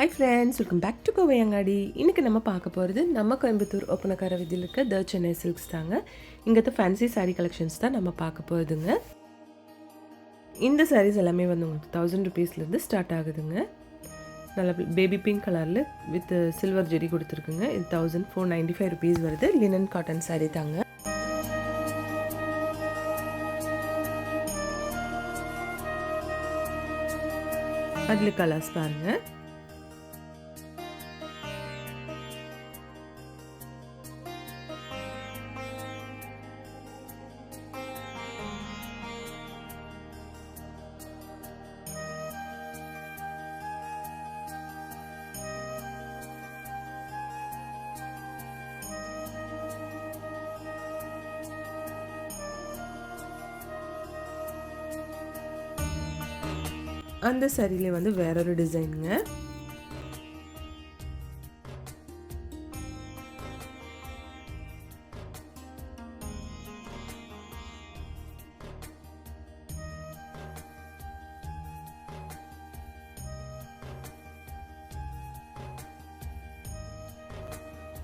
Hi friends, welcome back to Kovai Angadi. இன்னைக்கு நம்ம பார்க்க போகிறது நம்ம கோயம்புத்தூர் ஒப்பனக்கார வீதியில் இருக்க த சென்னை சில்க்ஸ் தாங்க. இங்கத்த ஃபேன்சி saree கலெக்ஷன்ஸ் தான் நம்ம பார்க்க போகிறதுங்க. இந்த sarees எல்லாமே வந்து உங்களுக்கு 1000 rupeesலேருந்து ஸ்டார்ட் ஆகுதுங்க. நல்ல பேபி பிங்க் கலரில் வித் சில்வர் ஜெரி கொடுத்துருக்குங்க. இது 1495 rupees வருது. லினன் காட்டன் saree தாங்க. அதில் கலர்ஸ் பாருங்கள். அந்த சாரியிலே வந்து வேறொரு டிசைனுங்க.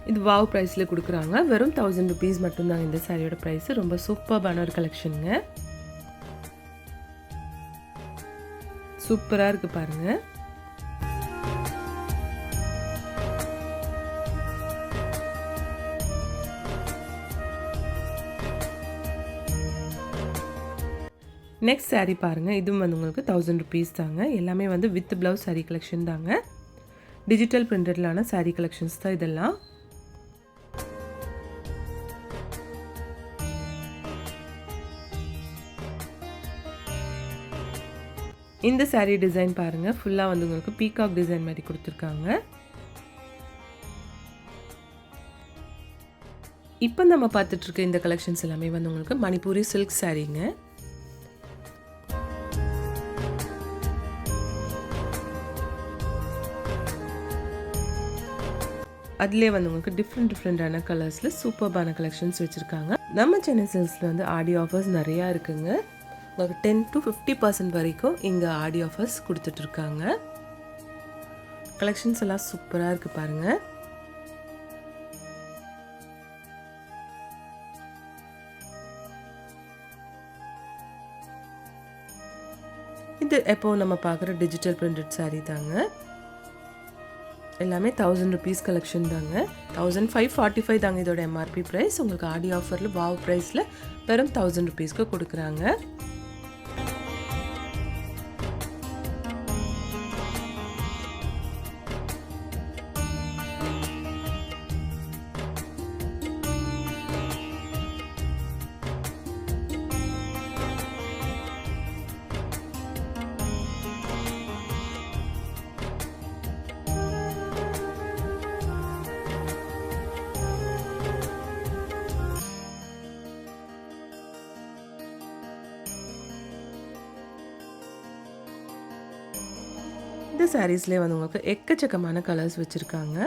இது வாவ் ப்ரைஸில் கொடுக்குறாங்க. வெறும் 1000 rupees மட்டும்தாங்க இந்த சாரியோட ப்ரைஸ். ரொம்ப சூப்பர்பான ஒரு கலெக்ஷனுங்க. சூப்பராக இருக்குது பாருங்கள். நெக்ஸ்ட் சாரீ பாருங்கள். இதுவும் வந்து உங்களுக்கு 1000 rupees தாங்க. எல்லாமே வந்து வித் ப்ளவுஸ் சாரீ கலெக்ஷன் தாங்க. டிஜிட்டல் பிரிண்டட்லான சாரீ கலெக்ஷன்ஸ் தான் இதெல்லாம். இந்த சாரீ டிசைன் பாருங்கள். ஃபுல்லாக வந்து உங்களுக்கு பீகாக் டிசைன் மாதிரி கொடுத்துருக்காங்க. இப்போ நம்ம பார்த்துட்ருக்க இந்த கலெக்ஷன்ஸ் எல்லாமே வந்து உங்களுக்கு மணிப்பூரி சில்க் சாரீங்க. அதுலேயே வந்து உங்களுக்கு டிஃப்ரெண்டான கலர்ஸில் சூப்பர்பான கலெக்ஷன்ஸ் வச்சுருக்காங்க. நம்ம சென்னை சில்க்ஸில் வந்து ஆடி ஆஃபர்ஸ் நிறையா இருக்குங்க. உங்களுக்கு 10 to 50% வரைக்கும் இங்கே ஆடி ஆஃபர்ஸ் கொடுத்துட்ருக்காங்க. கலெக்ஷன்ஸ் எல்லாம் சூப்பராக இருக்குது பாருங்கள். இது எப்போ நம்ம பார்க்குற டிஜிட்டல் பிரிண்டட் சாரீ தாங்க. எல்லாமே 1000 rupees கலெக்ஷன் தாங்க. 1545 தாங்க இதோட எம்ஆர்பி ப்ரைஸ். உங்களுக்கு ஆடி ஆஃபரில் வாவ் ப்ரைஸில் வெறும் 1000 rupeesக்கு கொடுக்குறாங்க. இந்த சாரீஸ்லேயே வந்து உங்களுக்கு எக்கச்சக்கமான கலர்ஸ் வச்சுருக்காங்க.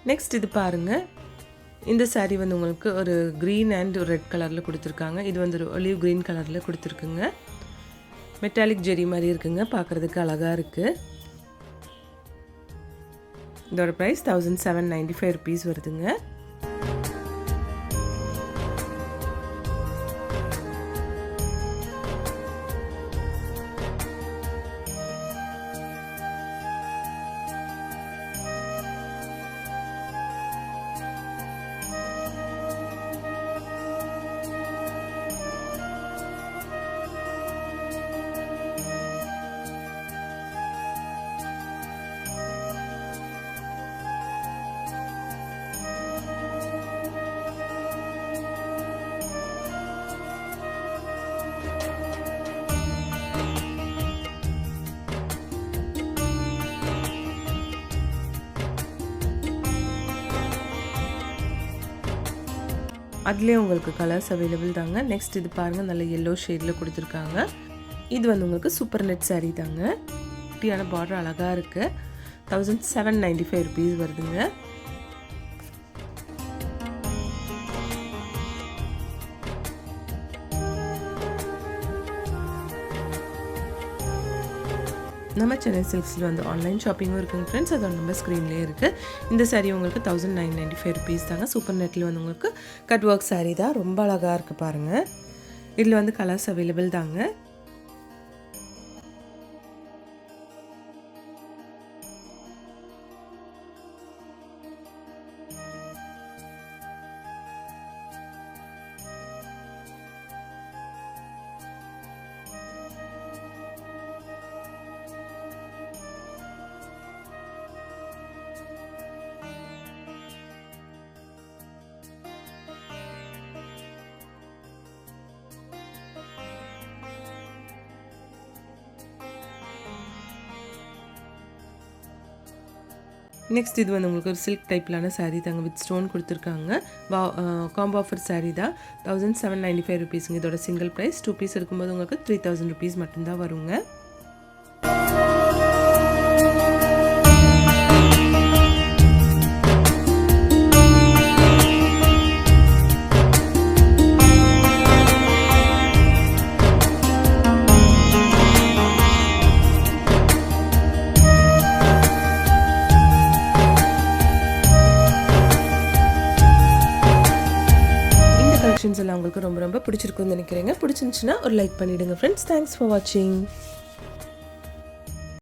நெக்ஸ்ட் இது பாருங்கள். இந்த saree வந்து உங்களுக்கு ஒரு க்ரீன் அண்ட் ரெட் கலரில் கொடுத்துருக்காங்க. இது வந்து ஒரு ஒலிவ் க்ரீன் கலரில் கொடுத்துருக்குங்க. மெட்டாலிக் ஜெரி மாதிரி இருக்குங்க. பார்க்குறதுக்கு அழகாக இருக்குது. இதோட ப்ரைஸ் 1795 rupees வருதுங்க. அதுலேயே உங்களுக்கு கலர்ஸ் அவைலபிள் தாங்க. நெக்ஸ்ட் இது பாருங்கள், நல்ல எல்லோ ஷேடில் கொடுத்துருக்காங்க. இது வந்து உங்களுக்கு சூப்பர் நெட் saree தாங்க. குட்டியான பார்டர் அழகாக இருக்குது. 1795 rupees வருதுங்க. நம்ம சென்னை சில்க்ஸில் வந்து ஆன்லைன் ஷாப்பிங்கும் இருக்குங்க ஃப்ரெண்ட்ஸ். அதோட நம்பர் ஸ்க்ரீன்லேயே இருக்குது. இந்த saree உங்களுக்கு 1995 rupees தாங்க. சூப்பர் நெட்டில் வந்து உங்களுக்கு கட் ஒர்க் saree தான். ரொம்ப அழகாக இருக்குது பாருங்கள். இதில் வந்து கலர்ஸ் அவைலபிள் தாங்க. நெக்ஸ்ட் இது வந்து உங்களுக்கு ஒரு சில்க் டைப்லான saree தாங்க. வித் ஸ்டோன் கொடுத்துருக்காங்க. காம்போ ஆஃபர் saree தான். 1795 rupeesங்க. இதோட சிங்கிள் ப்ரைஸ் 2 பீஸ் இருக்கும்போது உங்களுக்கு 3000 rupees மட்டும்தான் வருங்க. எல்லாம் உங்களுக்கு ரொம்ப ரொம்ப பிடிச்சிருக்குன்னு நினைக்கிறேங்க. பிடிச்சிருந்துச்சுன்னா ஒரு லைக் பண்ணிவிடுங்க ஃப்ரெண்ட்ஸ். தேங்க்ஸ் ஃபார் வாட்சிங்.